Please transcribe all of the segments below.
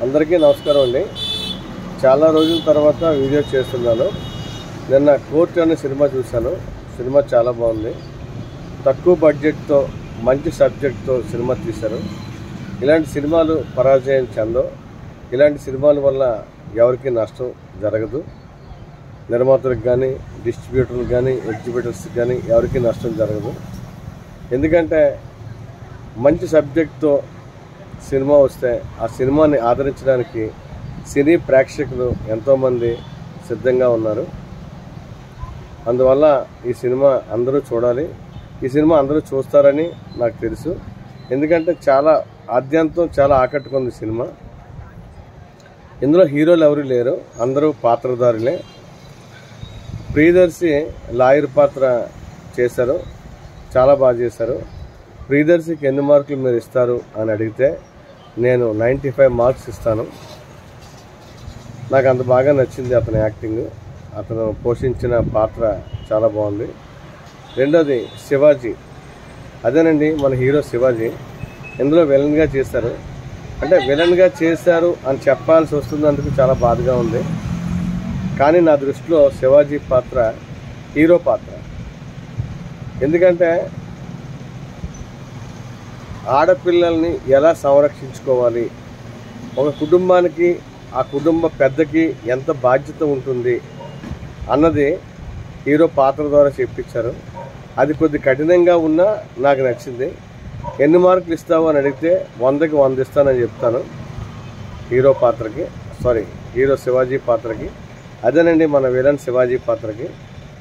అందరికీ నమస్కారం అండి. చాలా రోజుల తర్వాత వీడియో చేస్తున్నాను. నిన్న కోర్ట్ అనే సినిమా చూశాను. సినిమా చాలా బాగుంది. తక్కువ బడ్జెట్తో మంచి సబ్జెక్ట్తో సినిమా తీశారు. ఇలాంటి సినిమాలు పరాజయం చెందవు. ఇలాంటి సినిమాల వల్ల ఎవరికి నష్టం జరగదు. నిర్మాతలకు కానీ, డిస్ట్రిబ్యూటర్లకు కానీ, ఎగ్జిబిటర్స్కి కానీ ఎవరికి నష్టం జరగదు. ఎందుకంటే మంచి సబ్జెక్ట్తో సినిమా వస్తే ఆ సినిమాని ఆదరించడానికి సినీ ప్రేక్షకులు ఎంతోమంది సిద్ధంగా ఉన్నారు. అందువల్ల ఈ సినిమా అందరూ చూడాలి. ఈ సినిమా అందరూ చూస్తారని నాకు తెలుసు. ఎందుకంటే చాలా ఆద్యంతం చాలా ఆకట్టుకుంది సినిమా. ఇందులో హీరోలు ఎవరు లేరు, అందరూ పాత్రధారులే. ప్రియదర్శి లాయర్ పాత్ర చేశారు, చాలా బాగా చేశారు. ప్రియదర్శికి ఎన్ని మార్కులు మీరు ఇస్తారు అని అడిగితే నేను 95 మార్క్స్ ఇస్తాను. నాకు అంత బాగా నచ్చింది అతని యాక్టింగ్. అతను పోషించిన పాత్ర చాలా బాగుంది. రెండోది శివాజీ, అదేనండి మన హీరో శివాజీ. ఇందులో విలన్గా చేశారు. అంటే విలన్గా చేశారు అని చెప్పాల్సి వస్తున్నందుకు చాలా బాధగా ఉంది. కానీ నా దృష్టిలో శివాజీ పాత్ర హీరో పాత్ర. ఎందుకంటే ఆడపిల్లల్ని ఎలా సంరక్షించుకోవాలి, ఒక కుటుంబానికి ఆ కుటుంబ పెద్దకి ఎంత బాధ్యత ఉంటుంది అన్నది హీరో పాత్ర ద్వారా చెప్పించారు. అది కొద్ది కఠినంగా ఉన్నా నాకు నచ్చింది. ఎన్ని మార్కులు ఇస్తావు అని అడిగితే 100కి 100 ఇస్తానని చెప్తాను హీరో పాత్రకి, హీరో శివాజీ పాత్రకి. అదేనండి మన విలన్ శివాజీ పాత్రకి.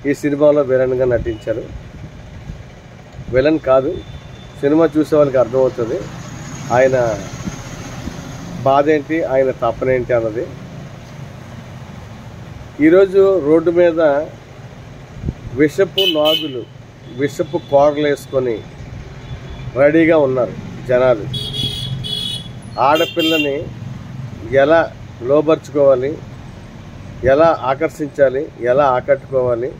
ఈ సినిమాలో విలన్గా నటించారు. విలన్ కాదు, సినిమా చూసే వాళ్ళకి అర్థమవుతుంది ఆయన బాధ ఏంటి, ఆయన తపనేంటి అన్నది. ఈరోజు రోడ్డు మీద విషపు నాగులు, విషపు కూరలు వేసుకొని రెడీగా ఉన్నారు జనాలు. ఆడపిల్లని ఎలా లోబర్చుకోవాలి, ఎలా ఆకర్షించాలి, ఎలా ఆకట్టుకోవాలి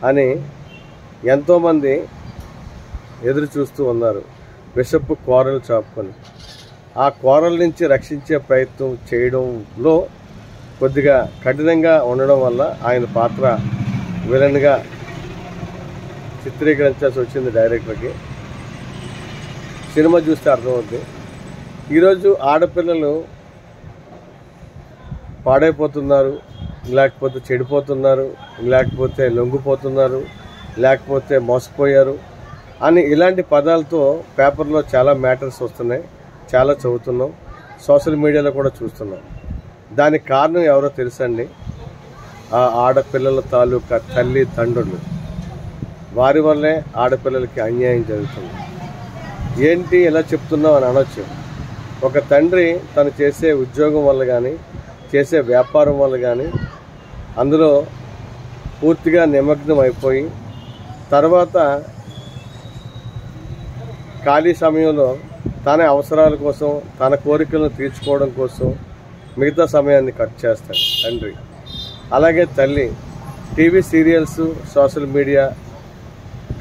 అని ఎంతోమంది ఎదురు చూస్తూ ఉన్నారు విషపు కూరలు చాపుకొని. ఆ కూరల నుంచి రక్షించే ప్రయత్నం చేయడంలో కొద్దిగా కఠినంగా ఉండడం వల్ల ఆయన పాత్ర విలన్గా చిత్రీకరించాల్సి వచ్చింది డైరెక్టర్కి. సినిమా చూస్తే అర్థమవుతుంది. ఈరోజు ఆడపిల్లలు పాడైపోతున్నారు, లేకపోతే చెడిపోతున్నారు, లేకపోతే లొంగిపోతున్నారు, లేకపోతే మోసపోయారు అని ఇలాంటి పదాలతో పేపర్లో చాలా మ్యాటర్స్ వస్తున్నాయి, చాలా చదువుతున్నాం, సోషల్ మీడియాలో కూడా చూస్తున్నాం. దానికి కారణం ఎవరో తెలుసండి, ఆ ఆడపిల్లల తాలూకా తల్లి తండ్రులు. వారి వల్లే ఆడపిల్లలకి అన్యాయం జరుగుతుంది. ఏంటి ఎలా చెప్తున్నావు అని అనొచ్చు. ఒక తండ్రి తను చేసే ఉద్యోగం వల్ల కానీ, చేసే వ్యాపారం వల్ల కానీ అందులో పూర్తిగా నిమగ్నం అయిపోయి తర్వాత ఖాళీ సమయంలో తన అవసరాల కోసం, తన కోరికలను తీర్చుకోవడం కోసం మిగతా సమయాన్ని కట్ చేస్తాడు తండ్రి. అలాగే తల్లి టీవీ సీరియల్స్, సోషల్ మీడియా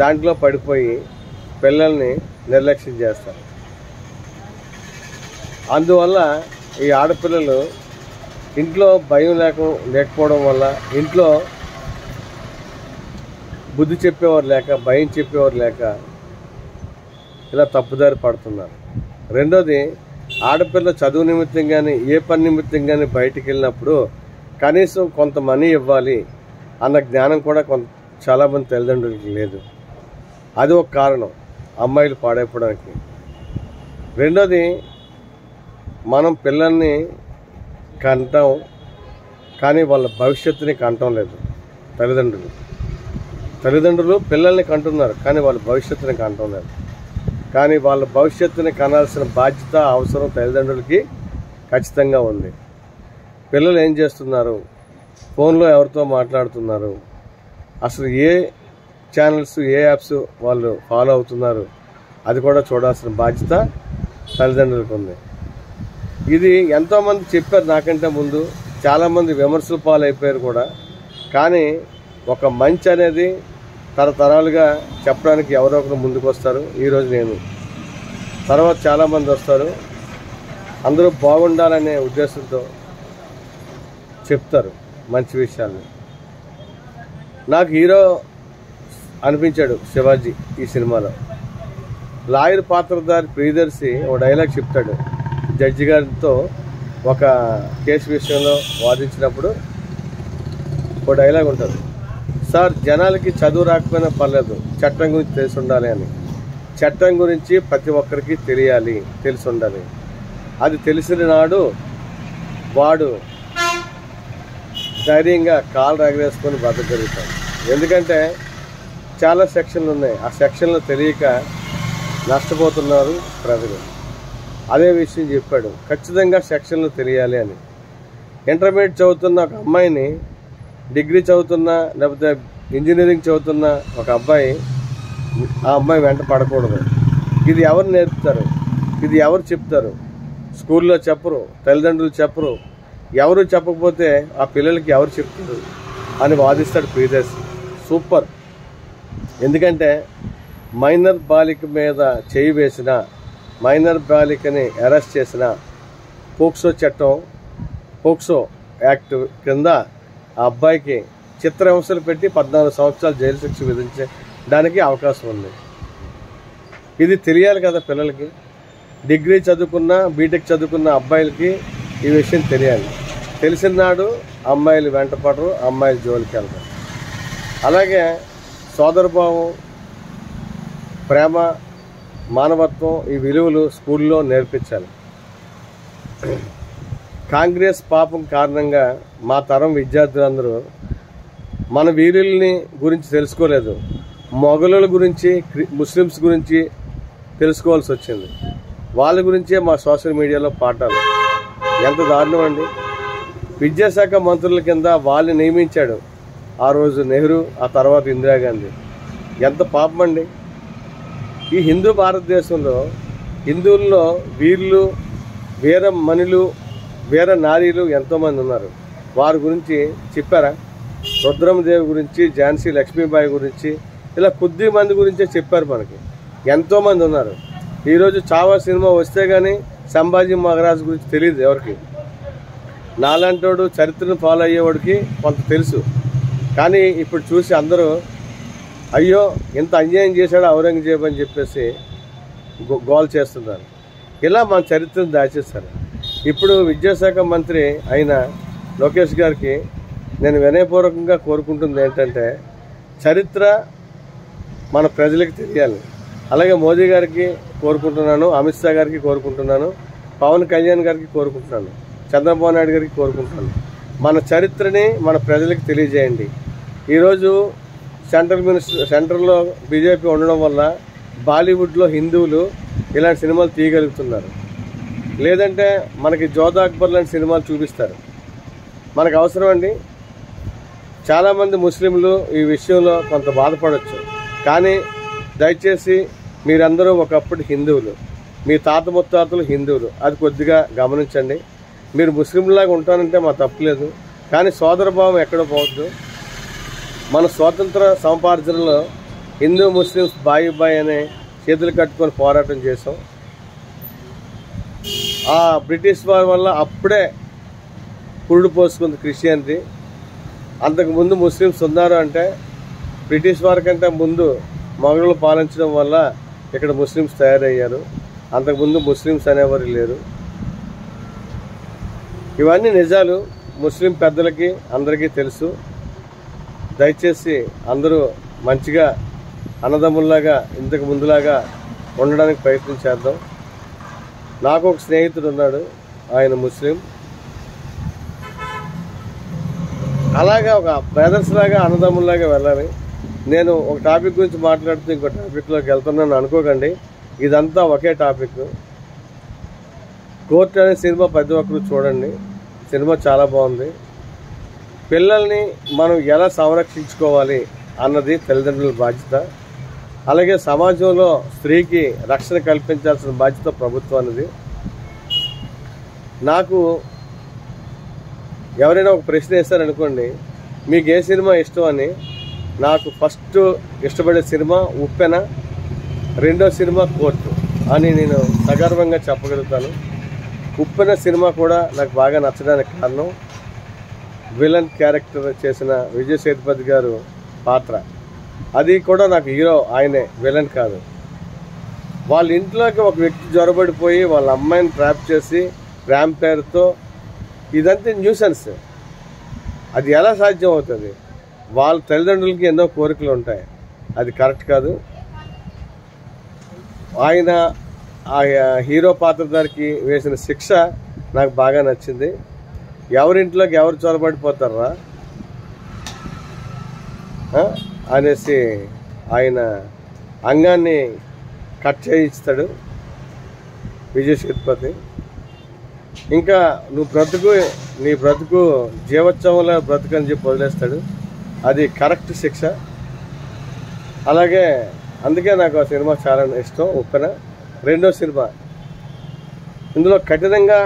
దాంట్లో పడిపోయి పిల్లల్ని నిర్లక్ష్యం చేస్తారు. అందువల్ల ఈ ఆడపిల్లలు ఇంట్లో భయం లేకపోవడం వల్ల, ఇంట్లో బుద్ధి చెప్పేవారు లేక, భయం చెప్పేవారు లేక ఇలా తప్పుదారి పడుతున్నారు. రెండోది ఆడపిల్ల చదువు నిమిత్తం కానీ, ఏ పని నిమిత్తం కానీ బయటికి వెళ్ళినప్పుడు కనీసం కొంత మనీ ఇవ్వాలి అన్న జ్ఞానం కూడా చాలామంది తల్లిదండ్రులకి లేదు. అది ఒక కారణం అమ్మాయిలు పాడైపోవడానికి. రెండోది మనం పిల్లల్ని కంటాం కానీ వాళ్ళ భవిష్యత్తుని కంటం లేదు. తల్లిదండ్రులు పిల్లల్ని కంటున్నారు కానీ వాళ్ళ భవిష్యత్తుని కంటం లేదు. కానీ వాళ్ళ భవిష్యత్తుని కనాల్సిన బాధ్యత, అవసరం తల్లిదండ్రులకి ఖచ్చితంగా ఉంది. పిల్లలు ఏం చేస్తున్నారు, ఫోన్లో ఎవరితో మాట్లాడుతున్నారు, అసలు ఏ ఛానల్స్, ఏ యాప్స్ వాళ్ళు ఫాలో అవుతున్నారు, అది కూడా చూడాల్సిన బాధ్యత తల్లిదండ్రులకు ఉంది. ఇది ఎంతోమంది చెప్పారు నాకంటే ముందు, చాలామంది విమర్శల పాలైపోయారు కూడా. కానీ ఒక మంచి అనేది తరతరాలుగా చెప్పడానికి ఎవరో ఒకరు ముందుకు వస్తారు. ఈరోజు నేను, తర్వాత చాలామంది వస్తారు. అందరూ బాగుండాలనే ఉద్దేశంతో చెప్తారు మంచి విషయాలు. నాకు హీరో అనిపించాడు శివాజీ ఈ సినిమాలో. లాయర్ పాత్రధారి ప్రియదర్శి ఒక డైలాగ్ చెప్తాడు జడ్జి గారితో ఒక కేసు విషయంలో వాదించినప్పుడు. ఒక డైలాగ్ ఉంటుంది, సార్ జనాలకి చదువు రాకపోయినా పర్లేదు, చట్టం గురించి తెలిసి ఉండాలి అని. చట్టం గురించి ప్రతి ఒక్కరికి తెలిసి ఉండాలి. అది తెలిసిన నాడు వాడు ధైర్యంగా కాలు రగరేసుకొని బతకగలుగుతాడు. ఎందుకంటే చాలా సెక్షన్లు ఉన్నాయి, ఆ సెక్షన్లు తెలియక నష్టపోతున్నారు ప్రజలు. అదే విషయం చెప్పాడు, ఖచ్చితంగా సెక్షన్లు తెలియాలి అని. ఇంటర్మీడియట్ చదువుతున్న ఒక అమ్మాయిని, డిగ్రీ చదువుతున్న లేకపోతే ఇంజనీరింగ్ చదువుతున్న ఒక అబ్బాయి, ఆ అమ్మాయి వెంట పడకూడదు. ఇది ఎవరు నేర్పుతారు? ఇది ఎవరు చెప్తారు? స్కూల్లో చెప్పరు, తల్లిదండ్రులు చెప్పరు. ఎవరు చెప్పకపోతే ఆ పిల్లలకి ఎవరు చెప్తారు అని వాదిస్తాడు ప్రియదర్శి. సూపర్. ఎందుకంటే మైనర్ బాలిక మీద చేయి వేసిన, మైనర్ బాలికని అరెస్ట్ చేసిన పోక్సో యాక్ట్ కింద ఆ అబ్బాయికి చిత్రహింసలు పెట్టి 14 సంవత్సరాలు జైలు శిక్ష విధించడానికి అవకాశం ఉంది. ఇది తెలియాలి కదా పిల్లలకి. డిగ్రీ చదువుకున్న, బీటెక్ చదువుకున్న అబ్బాయిలకి ఈ విషయం తెలియాలి. తెలిసిన నాడు అమ్మాయిలు వెంటపడరు, అమ్మాయిలు జోలికి వెళ్తారు. అలాగే సోదరభావం, ప్రేమ, మానవత్వం, ఈ విలువలు స్కూల్లో నేర్పించాలి. కాంగ్రెస్ పాపం కారణంగా మా తరం విద్యార్థులందరూ మన వీరుల్ని గురించి తెలుసుకోలేదు. మొఘలుల గురించి, ముస్లిమ్స్ గురించి తెలుసుకోవాల్సి వచ్చింది. వాళ్ళ గురించే మా సోషల్ మీడియాలో పాఠాలు. ఎంత దారుణం అండి. విద్యాశాఖ మంత్రుల కింద వాళ్ళని నియమించాడు ఆ రోజు నెహ్రూ, ఆ తర్వాత ఇందిరాగాంధీ. ఎంత పాపం అండి. ఈ హిందూ భారతదేశంలో హిందువుల్లో వీరులు, వీరమణులు, వీర నారీలు ఎంతోమంది ఉన్నారు. వారి గురించి చెప్పారా? రుద్రమదేవి గురించి, ఝాన్సీ లక్ష్మీబాయి గురించి, ఇలా కొద్ది మంది గురించే చెప్పారు. మనకి ఎంతోమంది ఉన్నారు. ఈరోజు చావా సినిమా వస్తే కానీ సంభాజీ మహారాజ్ గురించి తెలియదు ఎవరికి. నాలాంటోడు చరిత్రను ఫాలో అయ్యేవాడికి కొంత తెలుసు. కానీ ఇప్పుడు చూసి అందరూ అయ్యో ఇంత అన్యాయం చేశాడు ఔరంగజేబు అని చెప్పేసి గోల్ చేస్తున్నారు. ఇలా మన చరిత్రను దాచేస్తారు. ఇప్పుడు విద్యాశాఖ మంత్రి అయిన లోకేష్ గారికి నేను వినయపూర్వకంగా కోరుకుంటుంది ఏంటంటే, చరిత్ర మన ప్రజలకు తెలియాలి. అలాగే మోదీ గారికి కోరుకుంటున్నాను, అమిత్ షా గారికి కోరుకుంటున్నాను, పవన్ కళ్యాణ్ గారికి కోరుకుంటున్నాను, చంద్రబాబు నాయుడు గారికి కోరుకుంటున్నాను. మన చరిత్రని మన ప్రజలకు తెలియజేయండి. ఈరోజు సెంట్రల్లో బీజేపీ ఉండడం వల్ల బాలీవుడ్లో హిందువులు ఇలాంటి సినిమాలు తీయగలుగుతున్నారు. లేదంటే మనకి జోధా అక్బర్ లాంటి సినిమాలు చూపిస్తారు. మనకు అవసరం అండి. చాలామంది ముస్లింలు ఈ విషయంలో కొంత బాధపడవచ్చు. కానీ దయచేసి మీరందరూ ఒకప్పుడు హిందువులు, మీ తాత ముత్తాతలు హిందువులు, అది కొద్దిగా గమనించండి. మీరు ముస్లింలాగా ఉంటానంటే మా తప్పులేదు, కానీ సోదరభావం ఎక్కడో పోవద్దు. మన స్వాతంత్ర సముపార్జనలో హిందూ ముస్లిమ్స్ బాయి బాయ్ అనే చేతులు కట్టుకొని పోరాటం చేసాం. ఆ బ్రిటిష్ వారి వల్ల అప్పుడే పురుడు పోసుకుంది క్రిస్టియానిటీ. అంతకుముందు ముస్లిమ్స్ ఉన్నారు అంటే బ్రిటిష్ వారి కంటే ముందు మొఘలులు పాలించడం వల్ల ఇక్కడ ముస్లిమ్స్ తయారయ్యారు. అంతకుముందు ముస్లిమ్స్ అనేవారు లేరు. ఇవన్నీ నిజాలు ముస్లిం పెద్దలకి అందరికీ తెలుసు. దయచేసి అందరూ మంచిగా అన్నదమ్ముల్లాగా ఇంతకు ముందులాగా ఉండడానికి ప్రయత్నం చేద్దాం. నాకు ఒక స్నేహితుడు ఉన్నాడు, ఆయన ముస్లిం. అలాగా ఒక బ్రదర్స్ లాగా అన్నదమ్ముల్లాగా వెళ్ళాలి. నేను ఒక టాపిక్ గురించి మాట్లాడుతూ ఇంకో టాపిక్లోకి వెళ్తున్నాను అనుకోకండి. ఇదంతా ఒకే టాపిక్. కోర్టు అనే సినిమా ప్రతి ఒక్కరు చూడండి. సినిమా చాలా బాగుంది. పిల్లల్ని మనం ఎలా సంరక్షించుకోవాలి అన్నది తల్లిదండ్రుల బాధ్యత. అలాగే సమాజంలో స్త్రీకి రక్షణ కల్పించాల్సిన బాధ్యత ప్రభుత్వానిది. నాకు ఎవరైనా ఒక ప్రశ్న వేస్తారనుకోండి, మీకు ఏ సినిమా ఇష్టం అని, నాకు ఫస్ట్ ఇష్టపడే సినిమా ఉప్పెన, రెండో సినిమా కోర్టు అని నేను సగర్వంగా చెప్పగలుగుతాను. ఉప్పెన సినిమా కూడా నాకు బాగా నచ్చడానికి కారణం విలన్ క్యారెక్టర్ చేసిన విజయ్ సేతుపతి గారు పాత్ర. అది కూడా నాకు హీరో ఆయనే, విలన్ కాదు. వాళ్ళ ఇంట్లోకి ఒక వ్యక్తి జ్వరబడిపోయి వాళ్ళ అమ్మాయిని ట్రాప్ చేసి ప్రేమ పేరుతో, ఇదంతా న్యూసెన్స్. అది ఎలా సాధ్యం అవుతుంది? వాళ్ళ తల్లిదండ్రులకి ఎన్నో కోరికలు ఉంటాయి, అది కరెక్ట్ కాదు. ఆయన ఆ హీరో పాత్రధారికి వేసిన శిక్ష నాకు బాగా నచ్చింది. ఎవరింట్లోకి ఎవరు చొరబడిపోతారా అనేసి ఆయన అంగాన్ని కట్ చేయిస్తాడు విజయ్ సేతుపతి. ఇంకా నీ బ్రతుకు జీవోత్సవంలో బ్రతుకు అని చెప్పి వదిలేస్తాడు. అది కరెక్ట్ శిక్ష. అలాగే అందుకే నాకు ఆ సినిమా చాలా ఇష్టం, ఉప్పెన. రెండో సినిమా, ఇందులో కఠినంగా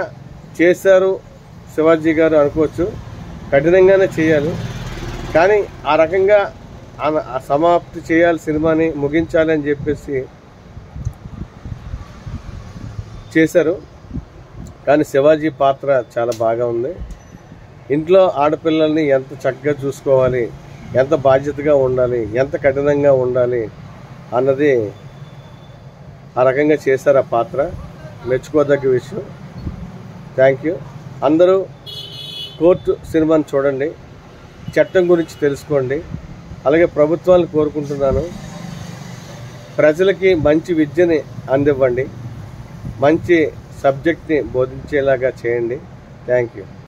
చేశారు శివాజీ గారు అనుకోవచ్చు, కఠినంగానే చేయాలి. కానీ ఆ రకంగా సమాప్తి చేయాలి, సినిమాని ముగించాలి అని చెప్పేసి చేశారు. కానీ శివాజీ పాత్ర చాలా బాగా ఉంది. ఇంట్లో ఆడపిల్లల్ని ఎంత చక్కగా చూసుకోవాలి, ఎంత బాధ్యతగా ఉండాలి, ఎంత కఠినంగా ఉండాలి అన్నది ఆ రకంగా చేశారు ఆ పాత్ర. మెచ్చుకోదగ్గ విషయం. Thank you. అందరూ కోర్టు సినిమాని చూడండి, చట్టం గురించి తెలుసుకోండి. అలాగే ప్రభుత్వాలను కోరుకుంటున్నాను, ప్రజలకి మంచి విద్యని అందివ్వండి, మంచి సబ్జెక్ట్ని బోధించేలాగా చేయండి. Thank you.